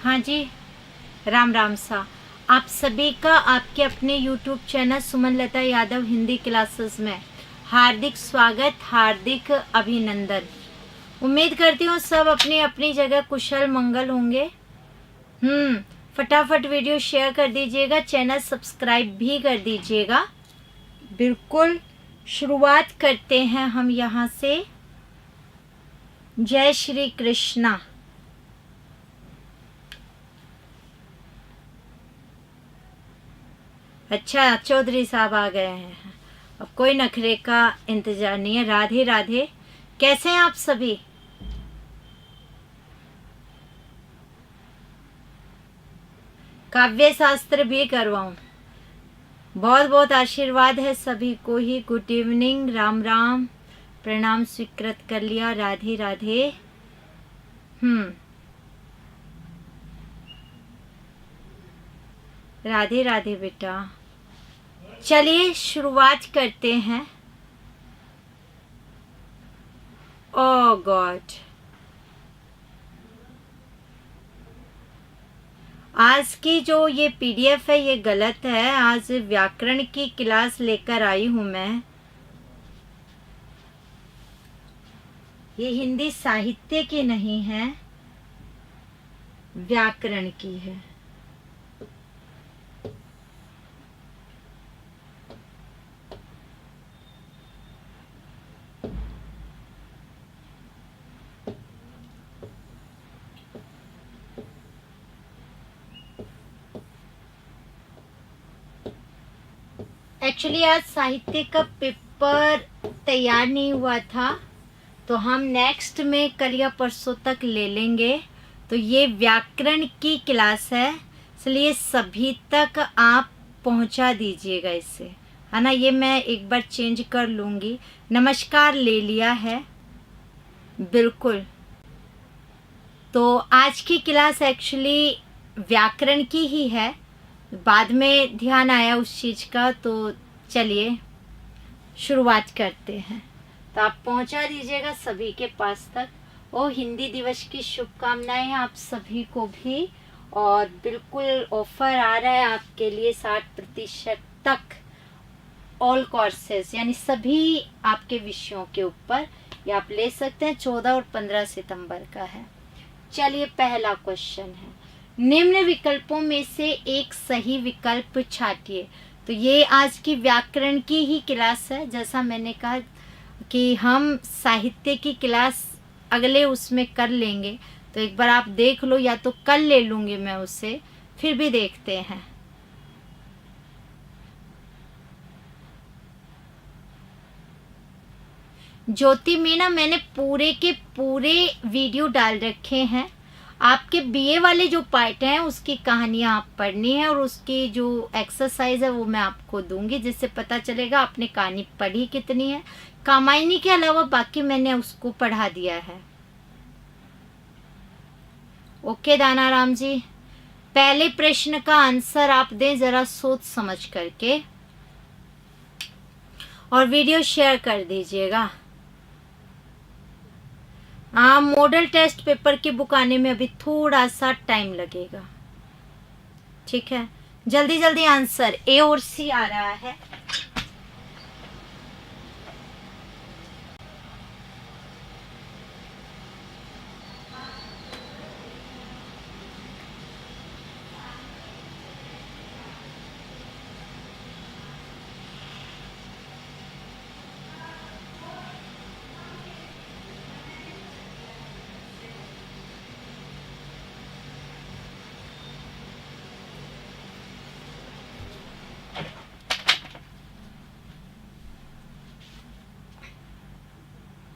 हाँ जी, राम राम सा। आप सभी का आपके अपने YouTube चैनल सुमन लता यादव हिंदी क्लासेस में हार्दिक स्वागत, हार्दिक अभिनंदन। उम्मीद करती हूँ सब अपनी अपनी जगह कुशल मंगल होंगे। फटाफट वीडियो शेयर कर दीजिएगा, चैनल सब्सक्राइब भी कर दीजिएगा। बिल्कुल शुरुआत करते हैं हम यहाँ से। जय श्री कृष्णा। अच्छा, चौधरी साहब आ गए हैं। अब कोई नखरे का इंतजार नहीं है। राधे राधे। कैसे हैं आप सभी? काव्य शास्त्र भी करवाऊं? बहुत बहुत आशीर्वाद है सभी को ही। गुड इवनिंग, राम राम, प्रणाम स्वीकृत कर लिया। राधे राधे। राधे राधे बेटा। चलिए शुरुआत करते हैं। ओह गॉड, आज की जो ये PDF है ये गलत है। आज व्याकरण की क्लास लेकर आई हूं मैं। ये हिंदी साहित्य की नहीं है, व्याकरण की है। एक्चुअली आज साहित्य का पेपर तैयार नहीं हुआ था, तो हम नेक्स्ट में कल या परसों तक ले लेंगे। तो ये व्याकरण की क्लास है, इसलिए सभी तक आप पहुंचा दीजिएगा इसे, है ना। ये मैं एक बार चेंज कर लूँगी। नमस्कार ले लिया है, बिल्कुल। तो आज की क्लास एक्चुअली व्याकरण की ही है, बाद में ध्यान आया उस चीज़ का। तो चलिए शुरुआत करते हैं। तो आप पहुंचा दीजिएगा सभी के पास तक। ओ हिंदी दिवस की शुभकामनाएं हैं आप सभी को भी। और बिल्कुल ऑफर आ रहा है आपके लिए 60% तक ऑल कोर्सेज, यानी सभी आपके विषयों के ऊपर ये आप ले सकते हैं। 14 और 15 सितंबर का है। चलिए पहला क्वेश्चन है, निम्न विकल्पों में से एक सही विकल्प छाटिए। तो ये आज की व्याकरण की ही क्लास है। जैसा मैंने कहा कि हम साहित्य की क्लास अगले उसमें कर लेंगे, तो एक बार आप देख लो, या तो कल ले लूँगी मैं उसे, फिर भी देखते हैं। ज्योति मीना, मैंने पूरे के पूरे वीडियो डाल रखे हैं। आपके BA वाले जो पार्ट हैं उसकी कहानियाँ आप पढ़नी है, और उसकी जो एक्सरसाइज है वो मैं आपको दूंगी, जिससे पता चलेगा आपने कहानी पढ़ी कितनी है। कामायनी के अलावा बाकी मैंने उसको पढ़ा दिया है। ओके दानाराम जी, पहले प्रश्न का आंसर आप दें जरा सोच समझ करके, और वीडियो शेयर कर दीजिएगा। हाँ, मॉडल टेस्ट पेपर की बुक आने में अभी थोड़ा सा टाइम लगेगा, ठीक है। जल्दी जल्दी आंसर A और C आ रहा है।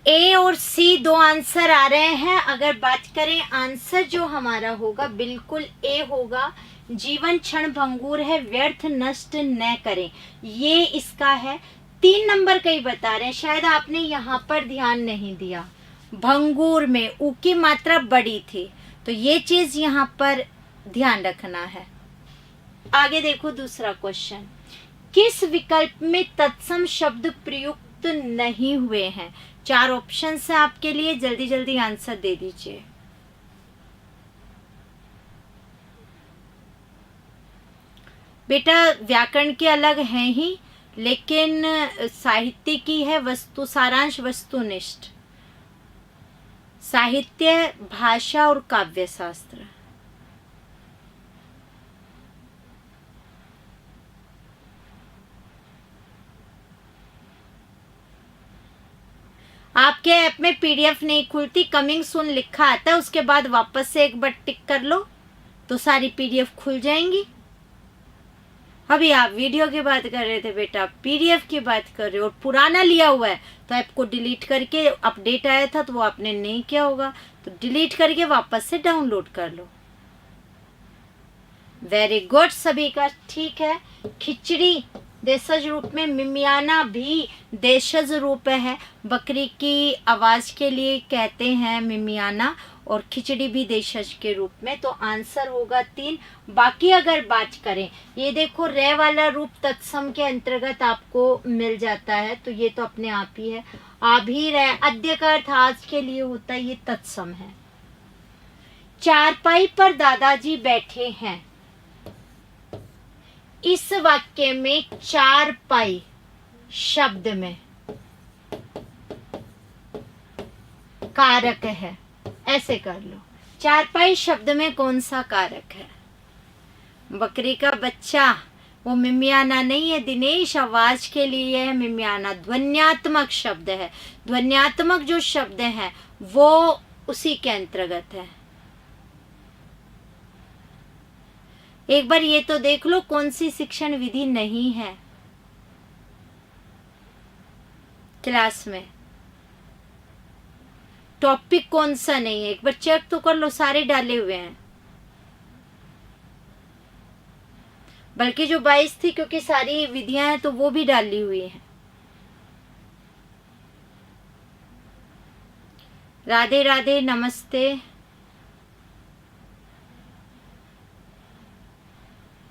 A और C दो आंसर आ रहे हैं। अगर बात करें आंसर जो हमारा होगा, बिल्कुल A होगा। जीवन क्षण भंगुर है, व्यर्थ नष्ट न करें, ये इसका है। 3 नंबर का ही बता रहे हैं, शायद आपने यहाँ पर ध्यान नहीं दिया। भंगुर में ऊ की मात्रा बड़ी थी, तो ये चीज यहाँ पर ध्यान रखना है। आगे देखो दूसरा क्वेश्चन, किस विकल्प में तत्सम शब्द प्रयुक्त नहीं हुए हैं? 4 ऑप्शन है आपके लिए, जल्दी जल्दी आंसर दे दीजिए। बेटा व्याकरण के अलग हैं ही, लेकिन साहित्य की है वस्तु सारांश वस्तुनिष्ठ। साहित्य, भाषा और काव्य शास्त्र। आपके ऐप में पीडीएफ नहीं खुलती, कमिंग सून लिखा आता है, उसके बाद वापस से एक बार टिक कर लो तो सारी पीडीएफ खुल जाएंगी। अभी आप वीडियो की बात कर रहे थे बेटा, पीडीएफ की बात कर रहे हो, और पुराना लिया हुआ है तो ऐप को डिलीट करके, अपडेट आया था तो वो आपने नहीं किया होगा तो डिलीट करके वापस से डाउनलोड कर लो। वेरी गुड सभी का, ठीक है। खिचड़ी देशज रूप में, मिमियाना भी देशज रूप है। बकरी की आवाज के लिए कहते हैं मिमियाना, और खिचड़ी भी देशज के रूप में। तो आंसर होगा 3। बाकी अगर बात करें, ये देखो रे वाला रूप तत्सम के अंतर्गत आपको मिल जाता है, तो ये तो अपने आप ही है। आ भी रहे, अद्य का अर्थ आज के लिए होता है, ये तत्सम है। चारपाई पर दादाजी बैठे हैं, इस वाक्य में चारपाई शब्द में कारक है, ऐसे कर लो। चारपाई शब्द में कौन सा कारक है? बकरी का बच्चा, वो मिमियाना नहीं है दिनेश, आवाज के लिए है मिमियाना, ध्वन्यात्मक शब्द है। ध्वन्यात्मक जो शब्द है वो उसी के अंतर्गत है। एक बार ये तो देख लो कौन सी शिक्षण विधि नहीं है क्लास में, टॉपिक कौन सा नहीं है, एक बार चेक तो कर लो, सारे डाले हुए हैं। बल्कि जो 22 थी, क्योंकि सारी विधियां हैं तो वो भी डाली हुई है। राधे राधे, नमस्ते।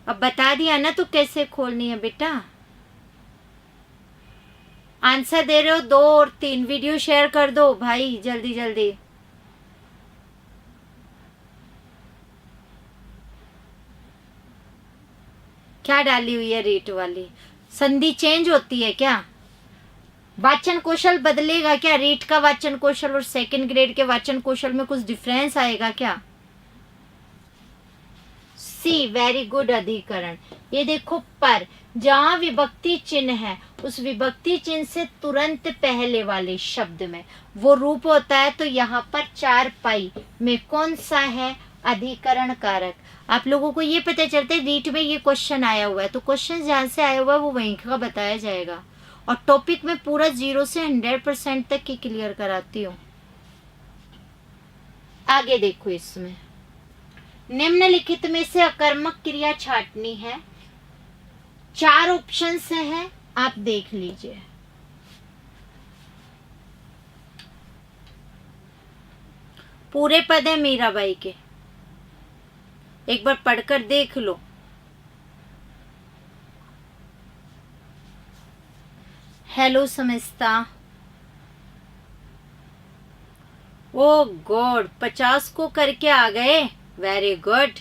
अब बता दिया ना तो कैसे खोलनी है बेटा। आंसर दे रहे हो 2 और 3, वीडियो शेयर कर दो भाई जल्दी जल्दी। क्या डाली हुई है रेट वाली? संधि चेंज होती है क्या? वाचन कौशल बदलेगा क्या? रीट का वाचन कौशल और सेकंड ग्रेड के वाचन कौशल में कुछ डिफरेंस आएगा क्या? सी, वेरी गुड अधिकरण। ये देखो पर, जहां विभक्ति चिन्ह है उस विभक्ति चिन्ह से तुरंत पहले वाले शब्द में वो रूप होता है, तो यहाँ पर चारपाई में कौन सा है? अधिकरण कारक। आप लोगों को ये पता चलता है रीट में ये क्वेश्चन आया हुआ है, तो क्वेश्चन जहां से आया हुआ है वो वहीं का बताया जाएगा, और टॉपिक में पूरा 0 से 100% तक की क्लियर कराती हूँ। आगे देखो, इसमें निम्नलिखित में से अकर्मक क्रिया छांटनी है। 4 ऑप्शन है, आप देख लीजिए। पूरे पद है मीराबाई के, एक बार पढ़कर देख लो। हेलो समस्ता। ओ गॉड, 50 को करके आ गए, वेरी गुड।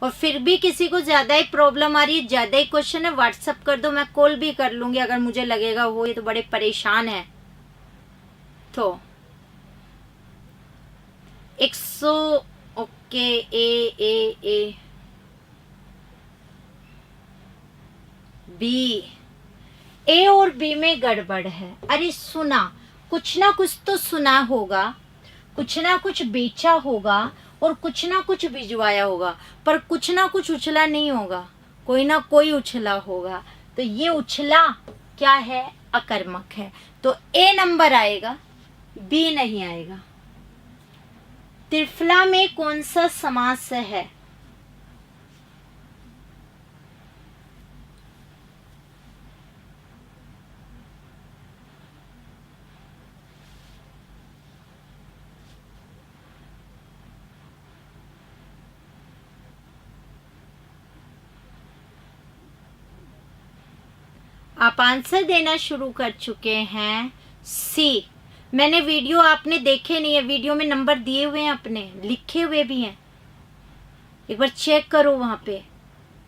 और फिर भी किसी को ज्यादा ही प्रॉब्लम आ रही है, ज्यादा ही क्वेश्चन है, व्हाट्सअप कर दो, मैं कॉल भी कर लूंगी अगर मुझे लगेगा वो ये तो बड़े परेशान है। तो 100, ओके। ए बी, ए और बी में गड़बड़ है। अरे सुना, कुछ ना कुछ तो सुना होगा, कुछ ना कुछ बेचा होगा, और कुछ ना कुछ भिजवाया होगा, पर कुछ ना कुछ उछला नहीं होगा, कोई ना कोई उछला होगा। तो ये उछला क्या है? अकर्मक है, तो ए नंबर आएगा, बी नहीं आएगा। त्रिफला में कौन सा समास है? आप आंसर देना शुरू कर चुके हैं। सी। मैंने वीडियो आपने देखे नहीं है, वीडियो में नंबर दिए हुए हैं, अपने लिखे हुए भी हैं, एक बार चेक करो वहां पे,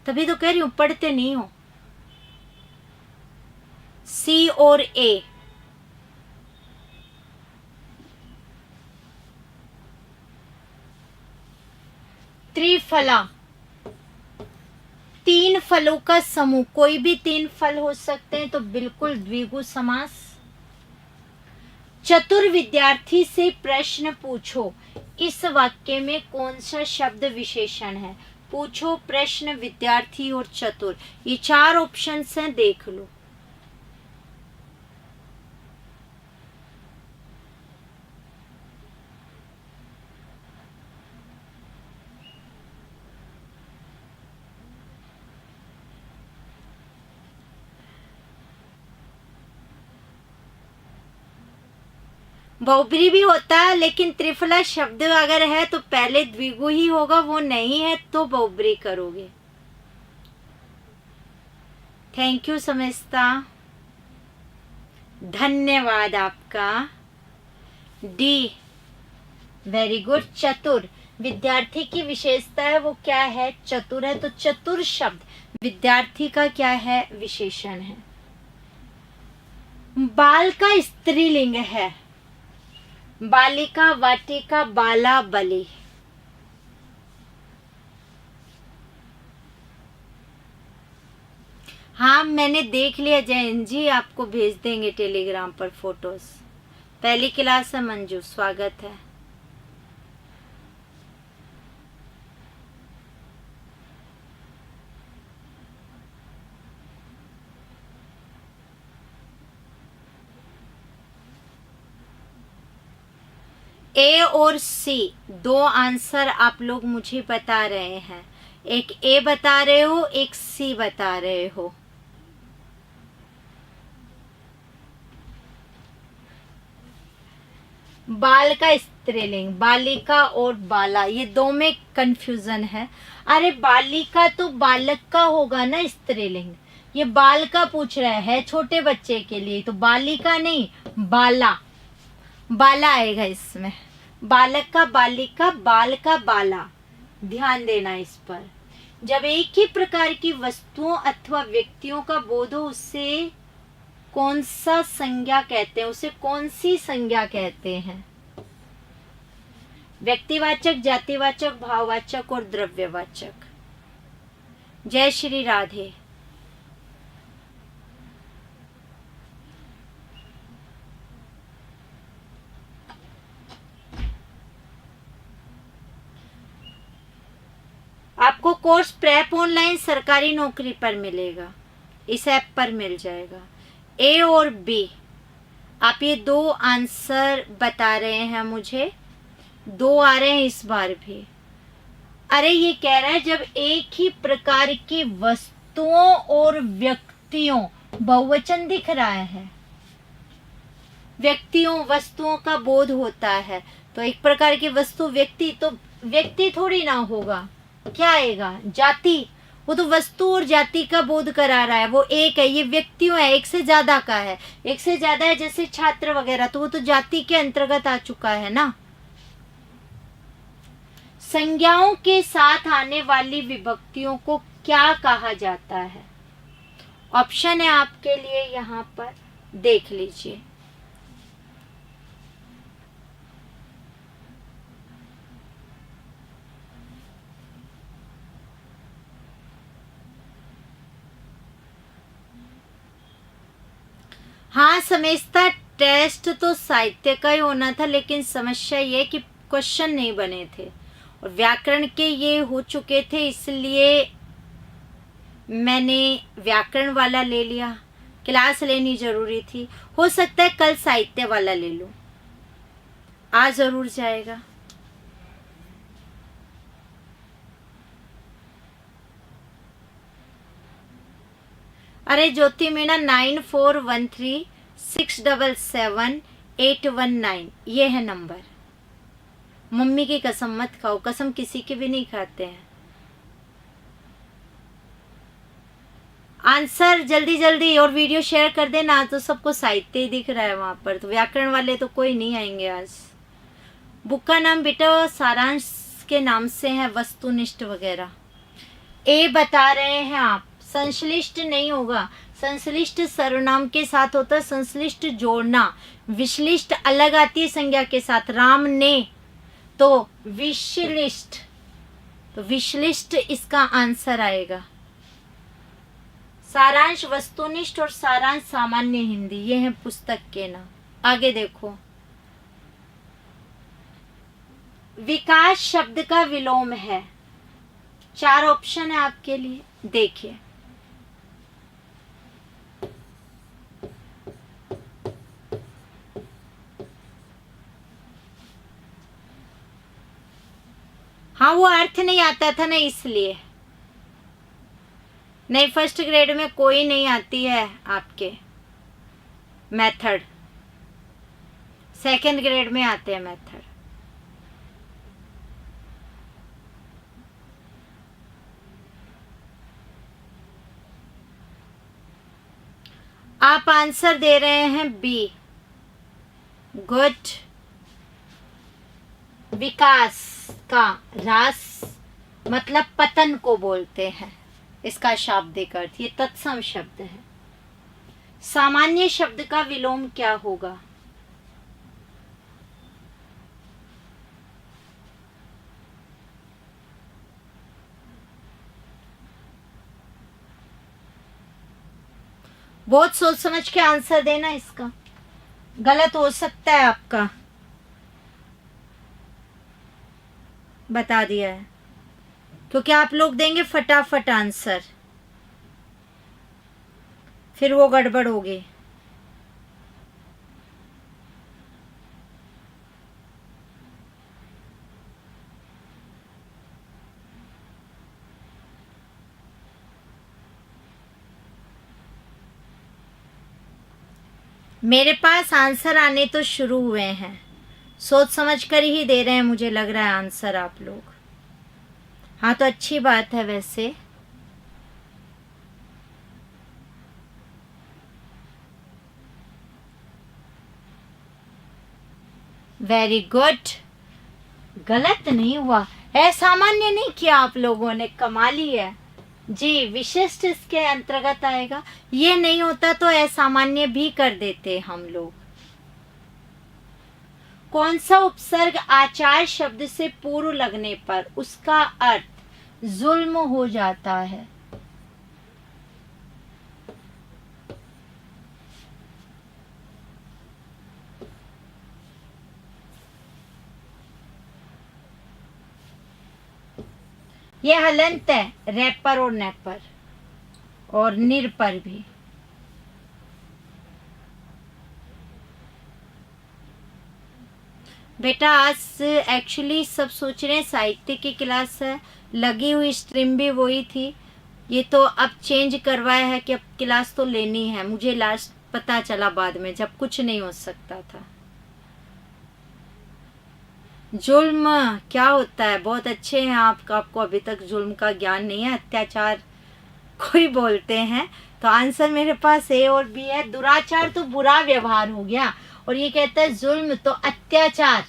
तभी तो कह रही हूं पढ़ते नहीं हो। सी और ए। त्रिफला, तीन फलों का समूह, कोई भी तीन फल हो सकते हैं, तो बिल्कुल द्विगु समास। चतुर विद्यार्थी से प्रश्न पूछो, इस वाक्य में कौन सा शब्द विशेषण है? पूछो, प्रश्न, विद्यार्थी और चतुर, ये चार ऑप्शंस हैं, देख लो। बहुब्री भी होता है, लेकिन त्रिफला शब्द अगर है तो पहले द्विगु ही होगा, वो नहीं है तो बहुब्री करोगे। थैंक यू समझता, धन्यवाद आपका। D, very good. चतुर, विद्यार्थी की विशेषता है, वो क्या है? चतुर है, तो चतुर शब्द विद्यार्थी का क्या है? विशेषण है। बाल का स्त्रीलिंग है, बालिका, वाटिका, बाला, बलि। हाँ मैंने देख लिया जैन जी, आपको भेज देंगे टेलीग्राम पर फोटोज। पहली क्लास है मंजू, स्वागत है। ए और सी दो आंसर आप लोग मुझे बता रहे हैं, एक ए बता रहे हो, एक सी बता रहे हो। बाल का स्त्रीलिंग, बालिका और बाला, ये दो में कंफ्यूजन है। अरे बालिका तो बालक का होगा ना स्त्रीलिंग, ये बाल का पूछ रहा है छोटे बच्चे के लिए, तो बालिका नहीं बाला, बाला आएगा इसमें। बालक का बालिका, बाल का बाला, ध्यान देना इस पर। जब एक ही प्रकार की वस्तुओं अथवा व्यक्तियों का बोध हो, उससे कौन सा संज्ञा कहते हैं? उसे कौन सी संज्ञा कहते हैं? व्यक्तिवाचक, जातिवाचक, भाववाचक और द्रव्यवाचक। जय श्री राधे। आपको कोर्स प्रेप ऑनलाइन सरकारी नौकरी पर मिलेगा, इस ऐप पर मिल जाएगा। ए और बी, आप ये दो आंसर बता रहे हैं मुझे, दो आ रहे हैं इस बार भी। अरे ये कह रहा है जब एक ही प्रकार की वस्तुओं और व्यक्तियों, बहुवचन दिख रहा है, व्यक्तियों वस्तुओं का बोध होता है, तो एक प्रकार की वस्तु व्यक्ति, तो व्यक्ति थोड़ी ना होगा, क्या आएगा? जाति। वो तो वस्तु और जाति का बोध करा रहा है, वो एक है, ये व्यक्तियों है, एक से ज्यादा का है, एक से ज्यादा है जैसे छात्र वगैरह, तो वो तो जाति के अंतर्गत आ चुका है ना। संज्ञाओं के साथ आने वाली विभक्तियों को क्या कहा जाता है? ऑप्शन है आपके लिए यहाँ पर, देख लीजिए। हाँ समझता, टेस्ट तो साहित्य का ही होना था, लेकिन समस्या ये कि क्वेश्चन नहीं बने थे और व्याकरण के ये हो चुके थे, इसलिए मैंने व्याकरण वाला ले लिया। क्लास लेनी जरूरी थी, हो सकता है कल साहित्य वाला ले लूं, आ जरूर जाएगा। अरे ज्योति मीणा 9413677819, ये है नंबर। मम्मी की कसम मत खाओ, कसम किसी की भी नहीं खाते हैं। आंसर जल्दी जल्दी, और वीडियो शेयर कर देना तो सबको साहित्य ही दिख रहा है वहाँ पर, तो व्याकरण वाले तो कोई नहीं आएंगे आज। बुक का नाम बेटा सारांश के नाम से है, वस्तुनिष्ठ वगैरह। ए बता रहे हैं आप, संश्लिष्ट नहीं होगा, संश्लिष्ट सर्वनाम के साथ होता है, संश्लिष्ट जोड़ना, विश्लिष्ट अलग आती है संज्ञा के साथ, राम ने तो विश्लिष्ट, तो विश्लिष्ट इसका आंसर आएगा। सारांश वस्तुनिष्ठ और सारांश सामान्य हिंदी, ये है पुस्तक के नाम। आगे देखो, विकास शब्द का विलोम है, 4 ऑप्शन है आपके लिए, देखिए। हाँ वो अर्थ नहीं आता था ना, इसलिए नहीं, फर्स्ट ग्रेड में कोई नहीं आती है आपके मेथड, सेकंड ग्रेड में आते हैं मेथड। आप आंसर दे रहे हैं बी, गुड। विकास का ह्रास मतलब पतन को बोलते हैं, इसका शाब्दिक अर्थ, ये तत्सम शब्द है। सामान्य शब्द का विलोम क्या होगा? बहुत सोच समझ के आंसर देना, इसका गलत हो सकता है आपका, बता दिया है, क्योंकि आप लोग देंगे फटाफट आंसर, फिर वो गड़बड़ होगी। मेरे पास आंसर आने तो शुरू हुए हैं, सोच समझ कर ही दे रहे हैं, मुझे लग रहा है आंसर आप लोग। हाँ तो अच्छी बात है वैसे। वेरी गुड, गलत नहीं हुआ, असामान्य नहीं किया आप लोगों ने, कमाली है जी। विशिष्ट इसके अंतर्गत आएगा, ये नहीं होता तो असामान्य भी कर देते हम लोग। कौन सा उपसर्ग आचार शब्द से पूर्व लगने पर उसका अर्थ जुल्म हो जाता है? ये हलंत है, रैपर और नेपर और निर पर भी। बेटा आज एक्चुअली सब सोच रहे हैं साहित्य की क्लास है, लगी हुई स्ट्रीम भी वही थी, ये तो अब चेंज करवाया है कि अब क्लास तो लेनी है, मुझे लास्ट पता चला बाद में जब कुछ नहीं हो सकता था। जुल्म क्या होता है? बहुत अच्छे हैं आपको अभी तक जुल्म का ज्ञान नहीं है, अत्याचार कोई बोलते हैं। तो आंसर मेरे पास ए और बी है। दुराचार तो बुरा व्यवहार हो गया, और ये कहता है जुल्म तो अत्याचार,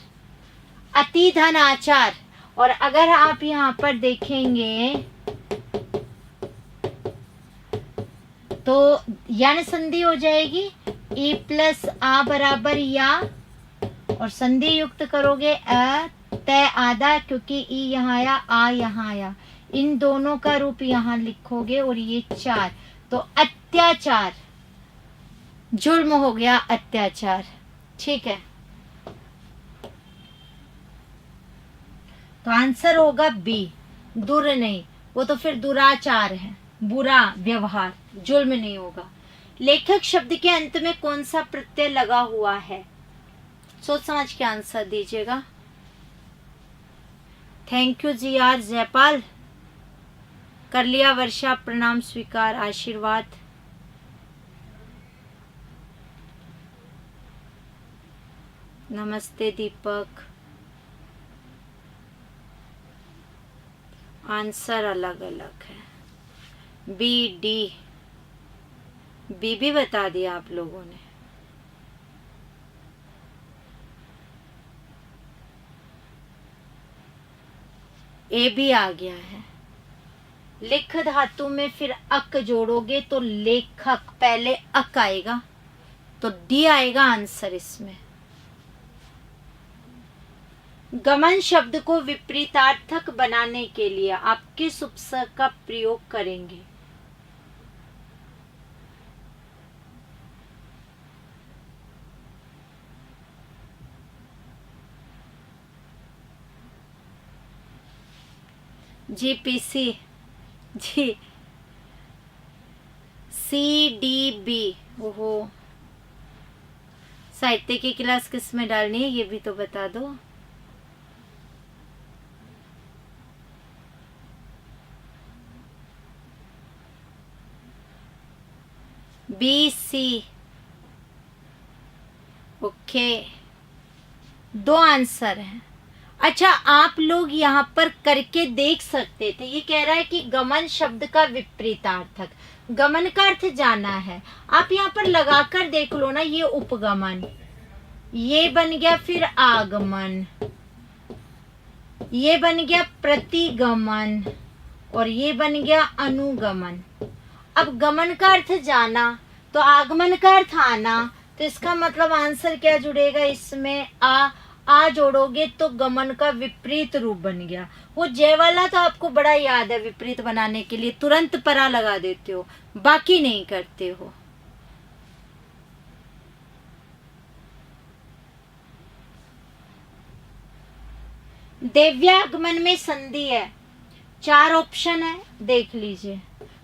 अति धन आचार। और अगर आप यहाँ पर देखेंगे तो यण संधि हो जाएगी, ई प्लस आ बराबर या, और संधि युक्त करोगे अ तय आधा, क्योंकि ई यहाँ आया आ यहाँ आया, इन दोनों का रूप यहाँ लिखोगे और ये 4, तो अत्याचार, जुल्म हो गया अत्याचार। ठीक है, तो आंसर होगा बी, दुर नहीं, वो तो फिर दुराचार है, बुरा व्यवहार, जुल्म नहीं होगा। लेखक शब्द के अंत में कौन सा प्रत्यय लगा हुआ है? सोच समझ के आंसर दीजिएगा। Thank you G R Jaipal, कर लिया वर्षा, प्रणाम स्वीकार, आशीर्वाद। नमस्ते दीपक। आंसर अलग अलग है, बी डी बी भी बता दिया आप लोगों ने। ए भी आ गया है। लिख धातु में फिर अक जोड़ोगे तो लेखक, पहले अक आएगा तो डी आएगा आंसर इसमें। गमन शब्द को विपरीतार्थक बनाने के लिए आप किस उपसर्ग का प्रयोग करेंगे? जी पीसी जी, सी डी बी। ओहो, साहित्य की क्लास किस में डालनी है ये भी तो बता दो। बी सी, ओके, दो आंसर हैं। अच्छा, आप लोग यहाँ पर करके देख सकते थे। ये कह रहा है कि गमन शब्द का विपरीतार्थक, गमन का अर्थ जाना है। आप यहाँ पर लगाकर देख लो ना, ये उपगमन, ये बन गया फिर आगमन, ये बन गया प्रतिगमन और ये बन गया अनुगमन। अब गमन का अर्थ जाना तो आगमन का अर्थ आना, तो इसका मतलब आंसर क्या जुड़ेगा इसमें? आ जोड़ोगे तो गमन का विपरीत रूप बन गया। वो जय वाला तो आपको बड़ा याद है, विपरीत बनाने के लिए तुरंत परा लगा देते हो, बाकी नहीं करते हो। देव्यागमन में संधि है, 4 ऑप्शन है, देख लीजिए।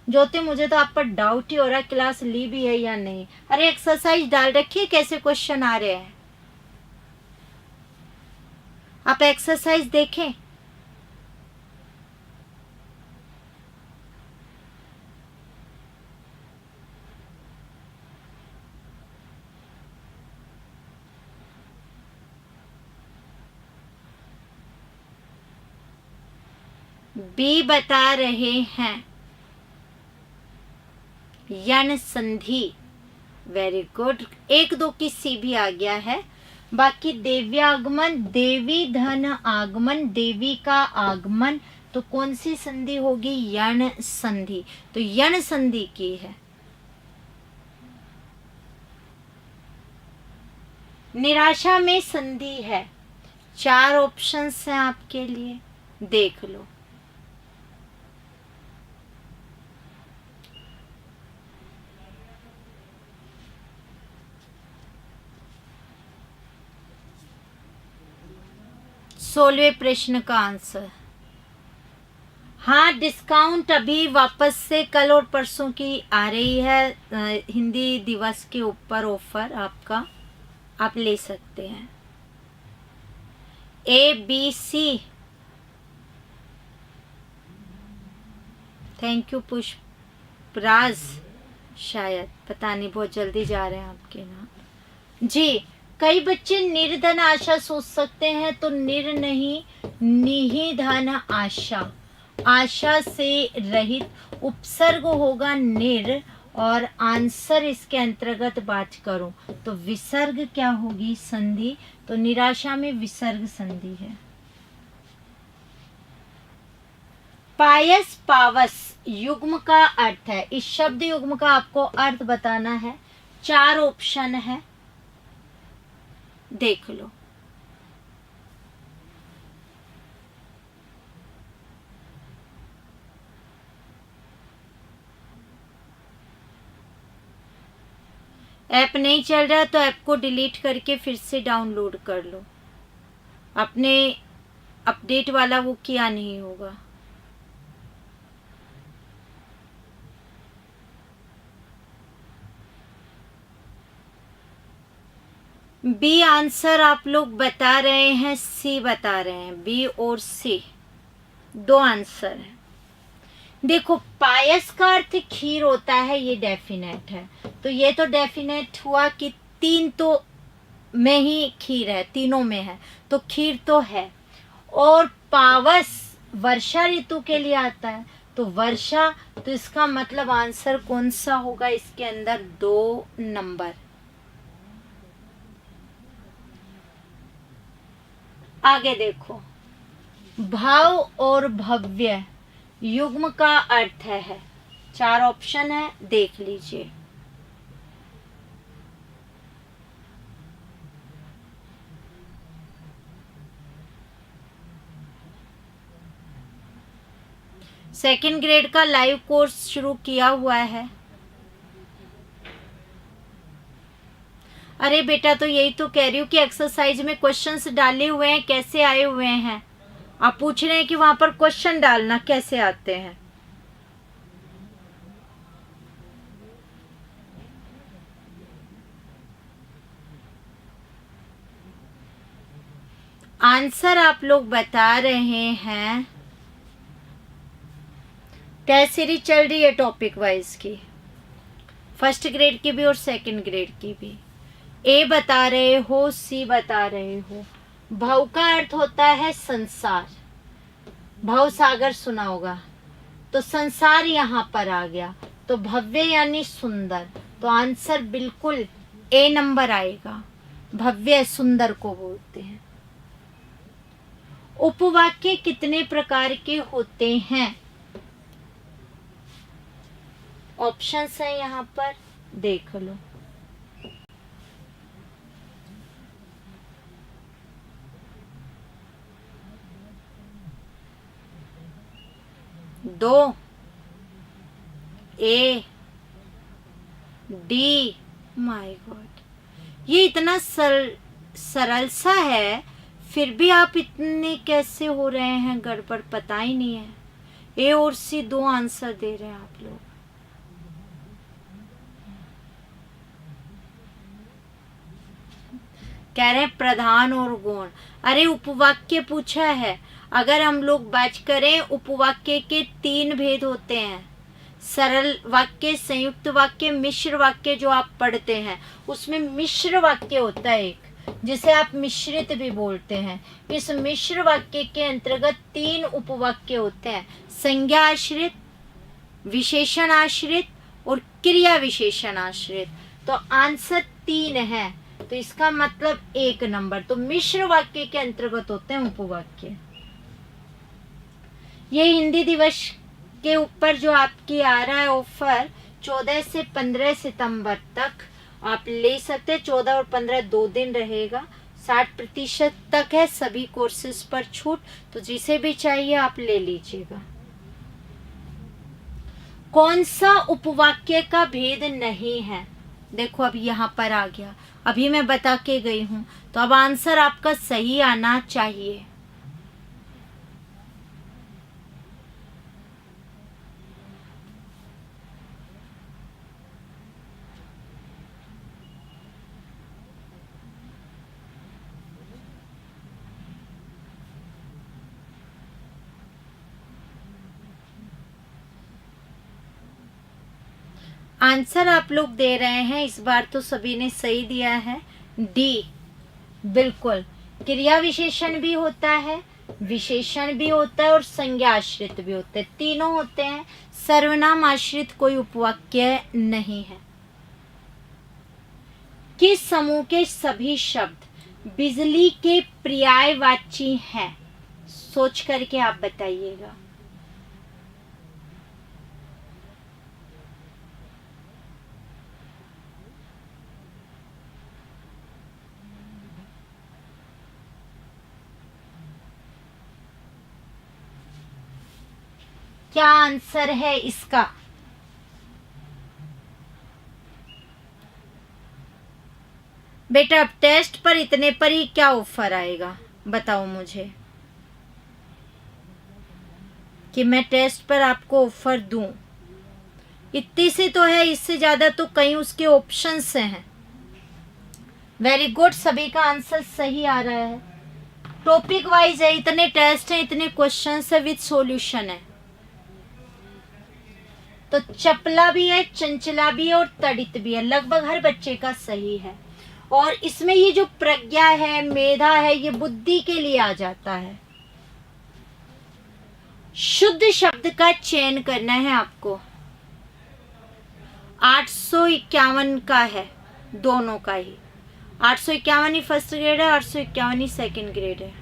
ज्योति, मुझे तो आप पर डाउट ही हो रहा है क्लास ली भी है या नहीं। अरे एक्सरसाइज डाल रखिए, कैसे क्वेश्चन आ रहे हैं, आप एक्सरसाइज देखें। बी बता रहे हैं यण संधि, वेरी गुड। 1 2 की सी भी आ गया है। बाकी देव्यागमन, देवी धन आगमन, देवी का आगमन, तो कौन सी संधि होगी? यण संधि, तो यण संधि की है। निराशा में संधि है, 4 ऑप्शंस हैं आपके लिए, देख लो। सोलहवें प्रश्न का आंसर, हाँ, डिस्काउंट अभी वापस से कल और परसों की आ रही है, हिंदी दिवस के ऊपर ऑफर आपका, आप ले सकते हैं। A B C, thank you Pushparaj, शायद पता नहीं, बहुत जल्दी जा रहे हैं आपके नाम जी। कई बच्चे निर्धन आशा सोच सकते हैं, तो निर नहीं, निहिधन आशा, आशा से रहित, उपसर्ग होगा निर और आंसर इसके अंतर्गत बात करूं तो विसर्ग क्या होगी? संधि, तो निराशा में विसर्ग संधि है। पायस पावस युग्म का अर्थ है, इस शब्द युग्म का आपको अर्थ बताना है, 4 ऑप्शन है, देख लो। ऐप नहीं चल रहा तो ऐप को डिलीट करके फिर से डाउनलोड कर लो, अपने अपडेट वाला वो किया नहीं होगा। बी आंसर आप लोग बता रहे हैं, सी बता रहे हैं, बी और सी 2 आंसर है। देखो, पायस का अर्थ खीर होता है, ये डेफिनेट है, तो ये तो डेफिनेट हुआ कि 3 तो में ही खीर है, तीनों में है, तो खीर तो है। और पावस वर्षा ऋतु के लिए आता है, तो वर्षा, तो इसका मतलब आंसर कौन सा होगा? इसके अंदर 2 नंबर। आगे देखो, भाव और भव्य युग्म का अर्थ है। 4 ऑप्शन है, देख लीजिए। सेकंड ग्रेड का लाइव कोर्स शुरू किया हुआ है। अरे बेटा, तो यही तो कह रही हूँ कि एक्सरसाइज में क्वेश्चंस डाले हुए हैं, कैसे आए हुए हैं। आप पूछ रहे हैं कि वहां पर क्वेश्चन डालना कैसे आते हैं। आंसर आप लोग बता रहे हैं। टेस्ट सीरीज चल रही है टॉपिक वाइज की, फर्स्ट ग्रेड की भी और सेकंड ग्रेड की भी। ए बता रहे हो, सी बता रहे हो। भव का अर्थ होता है संसार, भव सागर सुना होगा, तो संसार यहाँ पर आ गया, तो भव्य यानी सुंदर, तो आंसर बिल्कुल ए नंबर आएगा। भव्य सुंदर को बोलते हैं। उपवाक्य कितने प्रकार के होते हैं? ऑप्शंस है यहाँ पर, देख लो। दो, ए, डी। माय गॉड, ये इतना सरल सा है, फिर भी आप इतने कैसे हो रहे हैं गड़बड़, पता ही नहीं है। ए और सी 2 आंसर दे रहे हैं आप लोग। कह रहे हैं प्रधान और गौण। अरे उपवाक्य पूछा है, अगर हम लोग बात करें, उपवाक्य के 3 भेद होते हैं। सरल वाक्य, संयुक्त वाक्य, मिश्र वाक्य जो आप पढ़ते हैं, उसमें मिश्र वाक्य होता है एक, जिसे आप मिश्रित भी बोलते हैं। इस मिश्र वाक्य के अंतर्गत 3 उपवाक्य होते हैं, संज्ञा आश्रित, विशेषण आश्रित और क्रिया विशेषण आश्रित। तो आंसर 3 है, तो इसका मतलब 1 नंबर। तो मिश्र वाक्य के अंतर्गत होते हैं उपवाक्य। ये हिंदी दिवस के ऊपर जो आपकी आ रहा है ऑफर, 14 से 15 सितंबर तक आप ले सकते हैं। 14 और 15 2 दिन रहेगा। 60% तक है सभी कोर्सेज पर छूट, तो जिसे भी चाहिए आप ले लीजिएगा। कौन सा उपवाक्य का भेद नहीं है? देखो अब यहाँ पर आ गया, अभी मैं बता के गई हूं, तो अब आंसर आपका सही आना चाहिए। आंसर आप लोग दे रहे हैं, इस बार तो सभी ने सही दिया है, डी। बिल्कुल, क्रिया विशेषण भी होता है, विशेषण भी होता है और संज्ञा आश्रित भी होते हैं, तीनों होते हैं। सर्वनाम आश्रित कोई उपवाक्य नहीं है। किस समूह के सभी शब्द बिजली के पर्यायवाची हैं? सोच करके आप बताइएगा। क्या आंसर है इसका? बेटा अब टेस्ट पर इतने पर ही क्या ऑफर आएगा, बताओ मुझे, कि मैं टेस्ट पर आपको ऑफर दूं। इतनी सी तो है, इससे ज्यादा तो कहीं उसके ऑप्शंस हैं। वेरी गुड, सभी का आंसर सही आ रहा है। टॉपिक वाइज है, इतने टेस्ट हैं, इतने क्वेश्चंस है, विद सॉल्यूशन है। तो चपला भी है, चंचला भी है और तड़ित भी है, लगभग हर बच्चे का सही है। और इसमें ये जो प्रज्ञा है, मेधा है, ये बुद्धि के लिए आ जाता है। शुद्ध शब्द का चयन करना है आपको। 851 का है, दोनों का ही। 851 ही फर्स्ट ग्रेड है, 851 ही सेकंड ग्रेड है।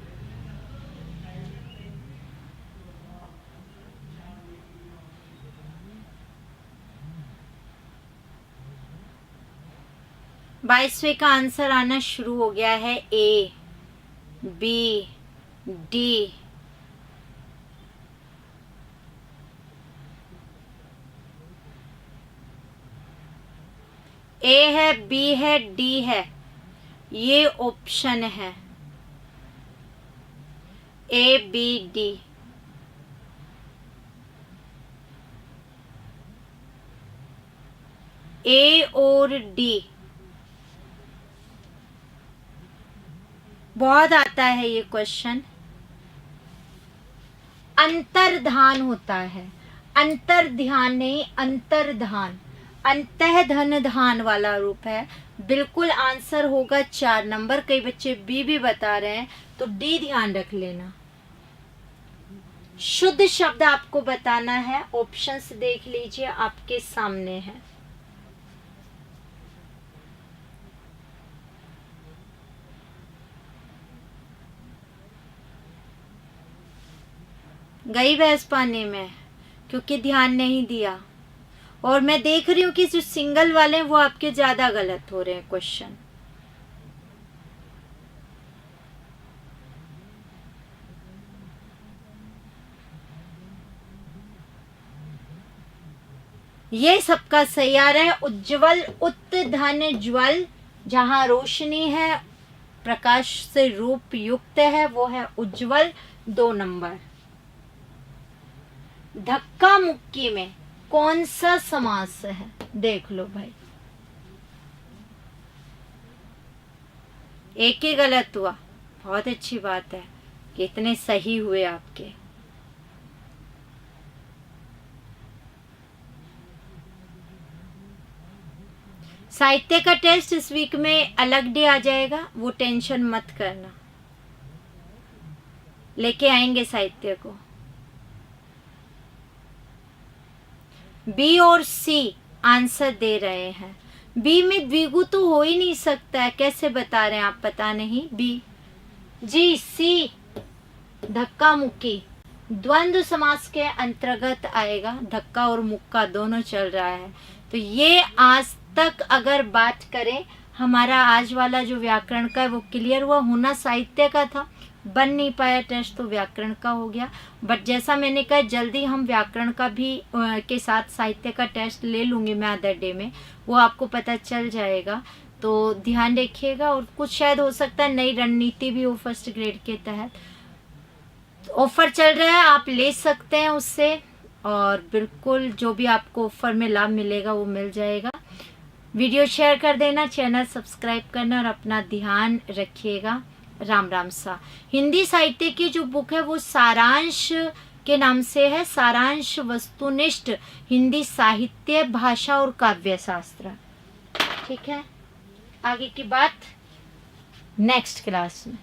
बाईसवें का आंसर आना शुरू हो गया है। ए, बी, डी, ए है, बी है, डी है, ये ऑप्शन है। ए, बी, डी। ए और डी बहुत आता है ये क्वेश्चन। अंतर्धान होता है, अंतर ध्यान नहीं, अंतर्धान। अंतः धन धान वाला रूप है। बिल्कुल आंसर होगा 4 नंबर। कई बच्चे बी भी बता रहे हैं, तो डी ध्यान रख लेना। शुद्ध शब्द आपको बताना है। ऑप्शंस देख लीजिए, आपके सामने है। गई भैंस पानी में, क्योंकि ध्यान नहीं दिया। और मैं देख रही हूँ कि जो सिंगल वाले हैं वो आपके ज्यादा गलत हो रहे हैं क्वेश्चन। ये सबका सही आ रहा है। उज्जवल, उत धन ज्वल, जहां रोशनी है, प्रकाश से रूप युक्त है, वो है उज्जवल। 2 नंबर। धक्का मुक्की में कौन सा समास है, देख लो भाई। एक ही गलत हुआ, बहुत अच्छी बात है कि इतने सही हुए आपके। साहित्य का टेस्ट इस वीक में अलग डे आ जाएगा, वो टेंशन मत करना, लेके आएंगे साहित्य को। बी और सी आंसर दे रहे हैं। बी में द्विगु तो हो ही नहीं सकता है, कैसे बता रहे हैं आप? पता नहीं। बी, जी, सी धक्का मुक्की द्वंद्व समास के अंतर्गत आएगा। धक्का और मुक्का दोनों चल रहा है। तो ये आज तक अगर बात करें, हमारा आज वाला जो व्याकरण का है वो क्लियर हुआ। होना साहित्य का था, बन नहीं पाया टेस्ट, तो व्याकरण का हो गया। बट जैसा मैंने कहा, जल्दी हम व्याकरण का भी के साथ साहित्य का टेस्ट ले लूँगी मैं अदर डे में, वो आपको पता चल जाएगा। तो ध्यान रखिएगा। और कुछ शायद हो सकता है नई रणनीति भी हो फर्स्ट ग्रेड के तहत। ऑफर चल रहा है, आप ले सकते हैं उससे, और बिल्कुल जो भी आपको ऑफर में लाभ मिलेगा वो मिल जाएगा। वीडियो शेयर कर देना, चैनल सब्सक्राइब करना, और अपना ध्यान रखिएगा। राम राम सा। हिंदी साहित्य की जो बुक है वो सारांश के नाम से है। सारांश वस्तुनिष्ठ हिंदी साहित्य, भाषा और काव्य शास्त्र। ठीक है, आगे की बात नेक्स्ट क्लास में।